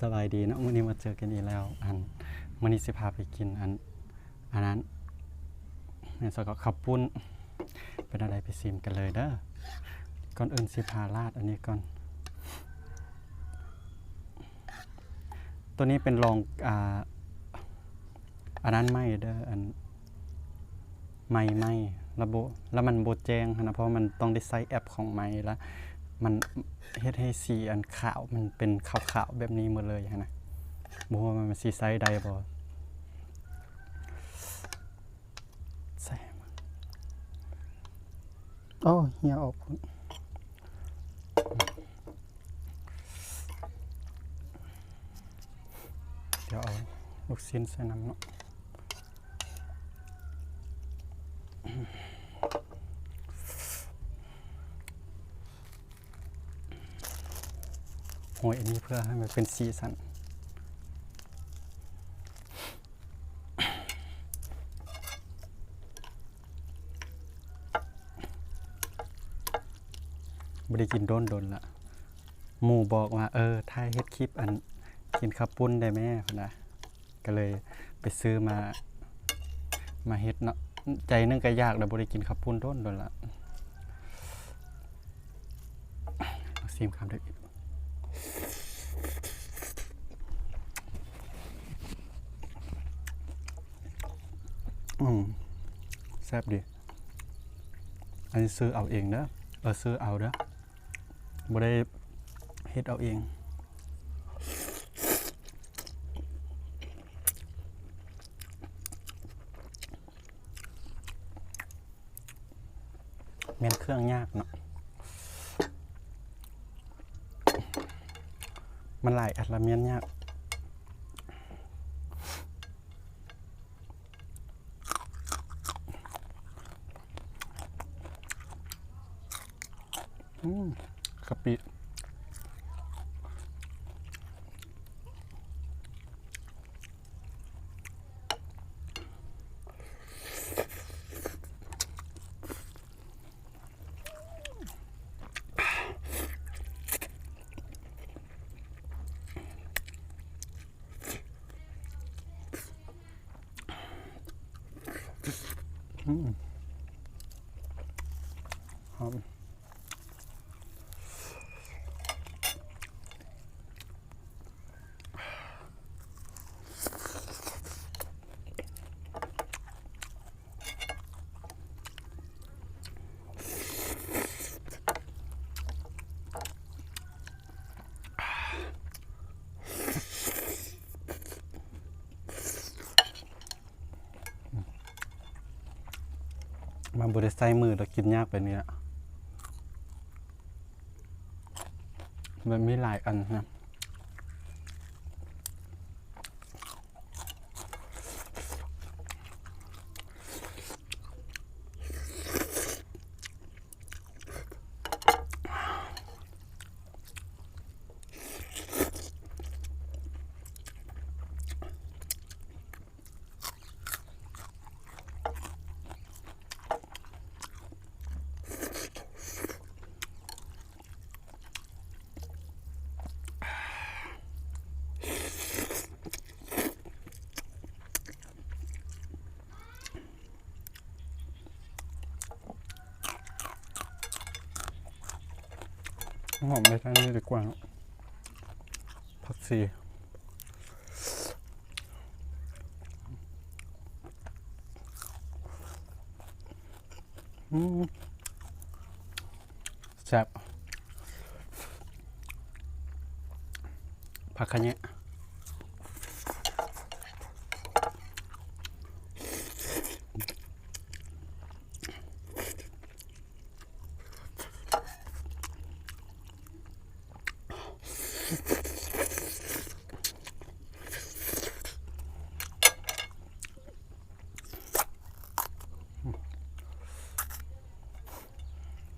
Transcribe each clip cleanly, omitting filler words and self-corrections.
สบายดีเนาะมื้อนี้มาเจอกันอีกแล้วมื้อนี้สิพาไปกินอันนั้นแม่นสก็ข้าวปุ้นเป็นอะไรไปซิมกันเลยเด้อก่อนอื่นสิพาราดอันนี้ก่อนตัวนี้เป็นรองอันนั้นไหม้เด้อไหม้ระบบแล้วมันบ่แจ้งนะเพราะมันต้องได้ใช้แอปของไม้แล้วมันเฮ็ดให้สีอันขาวมันเป็นขาวๆแบบนี้หมดเลยนะบ่ว่ามันสิใช้ได้บ่ใส่โอ้เหี่ยวออกเดี๋ยวเอาลูกชิ้นใส่น้ำเนาะโหยอันนี้เพื่อให้มันเป็นสีสันบ่ได้กินโดนละหมู่บอกว่าถ้าเฮ็ดคลิปกินข้าวปุ้นได้แม่พุ่นน่ะก็เลยไปซื้อมาเฮ็ดเนาะใจนึงก็อยากแล้วบ่ได้กินข้าวปุ้นโดนละเอาซิมคำเด้อแซ่บดีอันนี้ซื้อเอาเองเด้อซื้อเอาเด้อบ่ได้เฮ็ดเอาเองแม่นเครื่องยากเนาะมันหลายอันละแม่นยากกะปิหอมมันบ่ได้ใส่มือแล้วกินยากไปเนี่ยมันมีหลายอันนะหอมไปทางนี้ดีกว่าผักชีแซ่บผักคะแยะ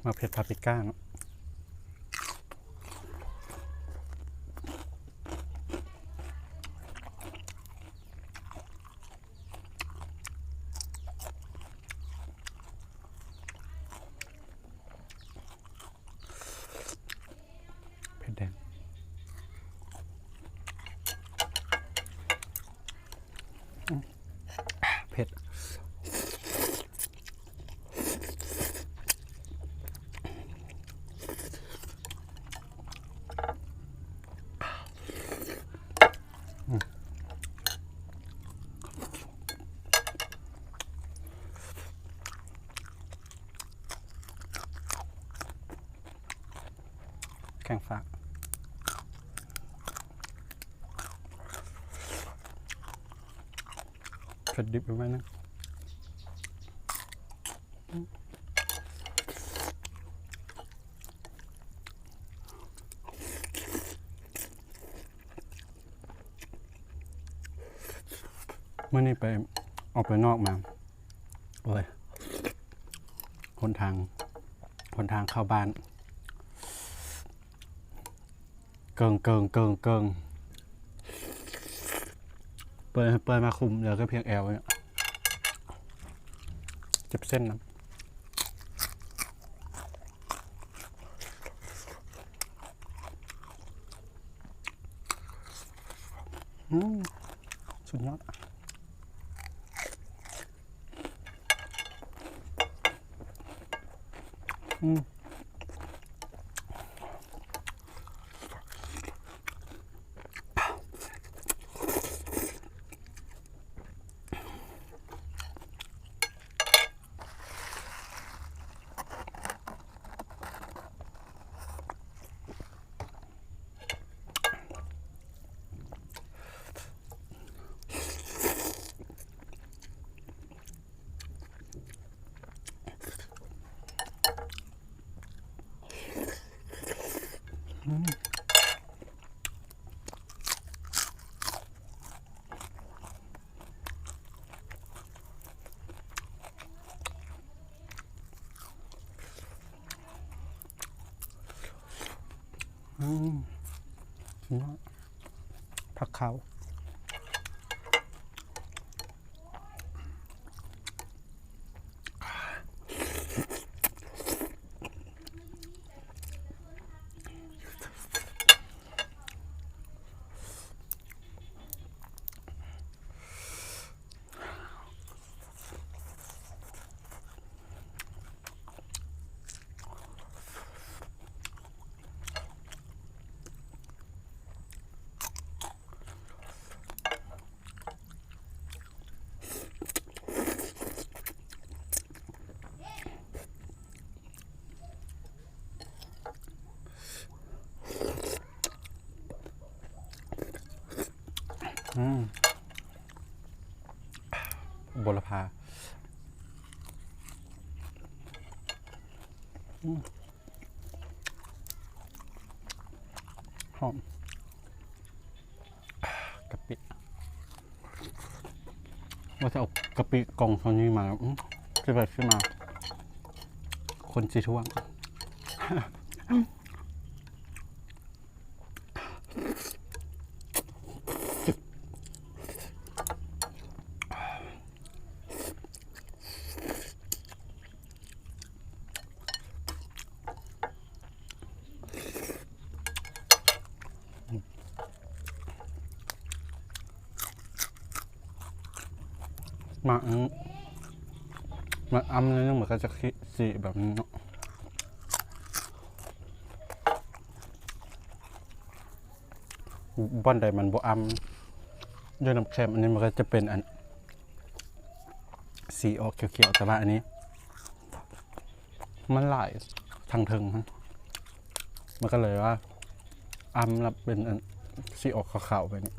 มาเผ็ดพาปริก้าเนาะเผ็ดแดง เผ็ดดิบไปไหมนะเมื่อนี้ไปออกไปนอกมาโอ้ยหนทางเข้าบ้านเกิงเปิดมาคุมเดี๋ยวก็เพียงแอลเนี่ยเจ็บเส้นนะสุดยอดผักขาวบุรพาหอมกะปิว่าจะเอากะปิกล่องเท่านี้มาจะแบบขึ้นมาคนจีท่วงมาอ้ำเลยเหมือนก็จะสีแบบนี้เนาะบ้านใดมันบ่อ้ำด้วยน้ำแข็มอันนี้มันก็จะเป็นอันสีออกเขียวๆแต่ว่าอันนี้มันหลายทางถึงมันก็เลยว่าอ้ำแล้วเป็นอันสีออกขาวๆไปนี่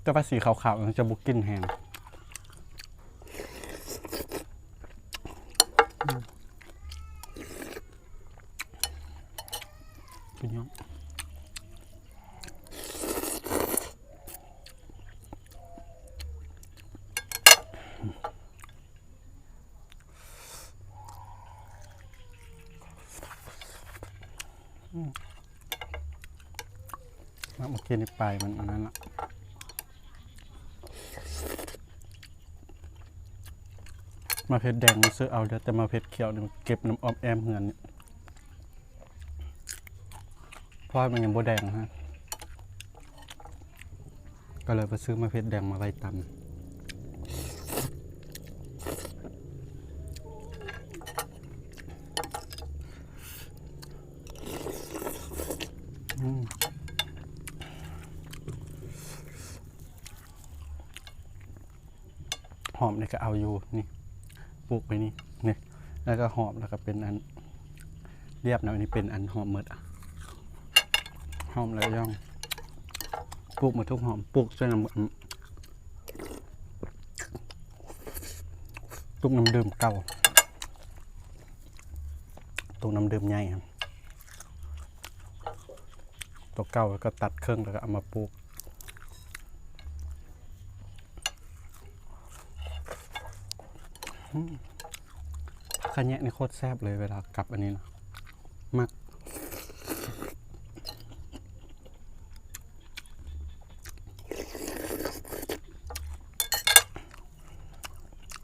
แต่ว่าสีขาวๆมันจะบุกกินแห้งเป็นยังเมื่อกี้นี่ไปมันอันนั้นละมาเพชรแดงมันซื้อเอาแต่มาเพชรเขียวเนี่ยเก็บน้ำออมแอมเหือนเนี่ยเพราะมันยังโบแดงฮะก็เลยไปซื้อมาเพชรแดงมาไว้ตำหอมนี่ก็เอาอยู่นี่ปลูกไปนี่แล้วก็หอมแล้วก็เป็นอันเรียบนะอันนี้เป็นอันหอมเมด อมแล้วย่องปลูกมาทุกหอมปลูกจนตุกน้ำดื่มเก่าตุกน้ำดื่มใหญ่ครับตัวเก่าแล้วก็ตัดเครื่องแล้วก็เอามาปลูกขะแยะนี่โคตรแซ่บเลยเวลากลับอันนี้นะมัก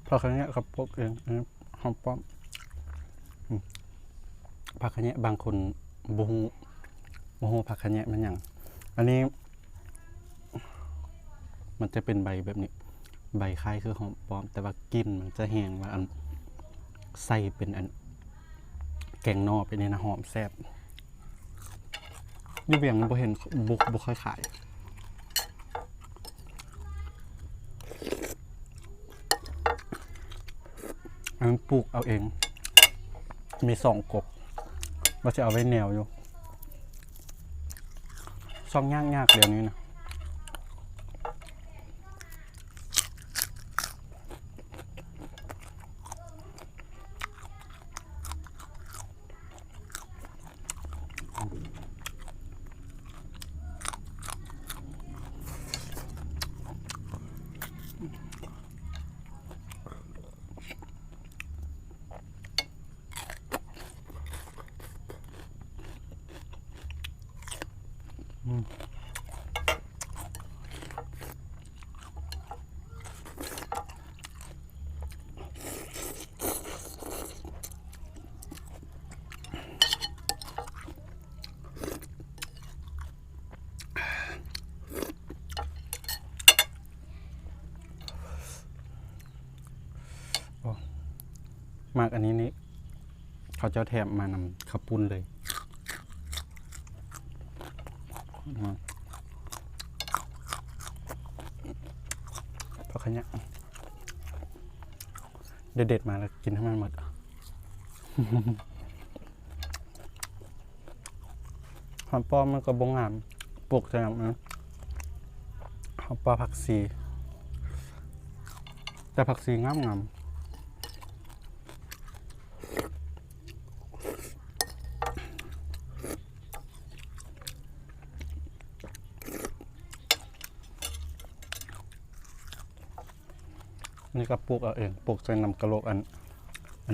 พอขะแยะกับพวกเองหอมป้อมผักขะแยะบางคนบูฮูผักขะแยะมันอย่างอันนี้มันจะเป็นใบแบบนี้ใบคล้ายคือหอมป้อมแต่ว่ากลิ่นมันจะแห้งว่าอันใส่เป็นอันแกงนอเป็นนี่นะหอมแซ่บนี่เบียงบ่เห็นบุกค่อยขายอันนั้นปลูกเอาเองมี2 กบว่าจะเอาไว้แนวอยู่ซ่อมยากเดี๋ยวนี้นะมากอันนี้นี่เขาจะแถมมานำข้าวปุ้นเลยพอขยะเด็ดมาแล้วกินให้มันหมดหอมป้อมมันก็บงงามปลูกจะนะหอมป้อผักชีแต่ผักชีงามนี่ก็ปลูกเอาเองปลูกใส่น้ำกะโหลกอัน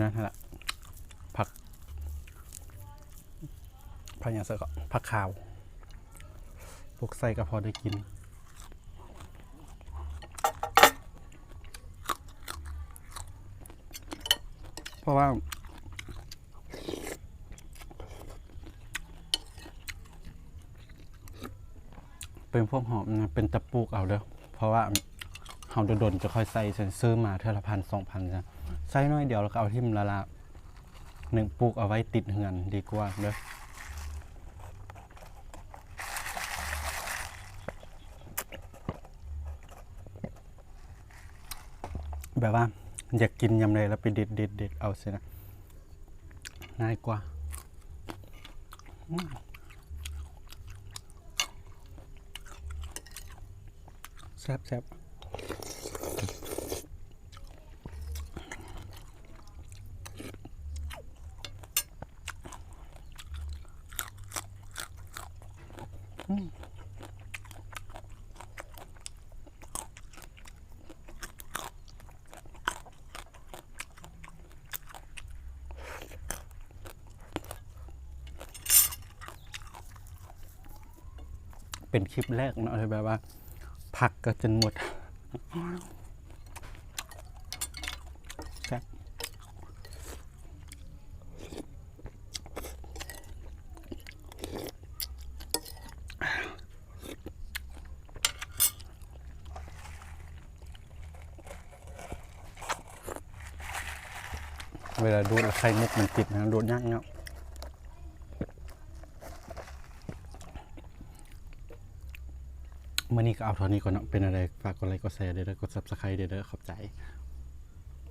นั้นแหละผักอย่างเสร็จก็ผักขาวปลูกใส่ก็พอได้กินเพราะว่าเป็นพวกหอมนะเป็นตะปลูกเอาเด้อเพราะว่าเฮาโดนจะค่อยใส่ซื้อมาเท่าละ1,000-2,000จ้ะใส่น้อยเดียวแล้วก็เอาทิ่มละ1ปลูกเอาไว้ติดเหือนดีกว่าเด้อแบบว่าอยากกินยำเลยแล้วไปเด็ดเอาสินะง่ายกว่าแซ่บเป็นคลิปแรกเนาะแบบว่าผักก็จนหมดแซ่บเวลาดูดไข่มุกมันติดนะดูดยากเนาะเมื่อนี้ก็เอาเท่านี้ก่อนเนาะเป็นอะไรฝากกดไลค์กดแชร์เด้อ กด Subscribe เด้อขอบใจ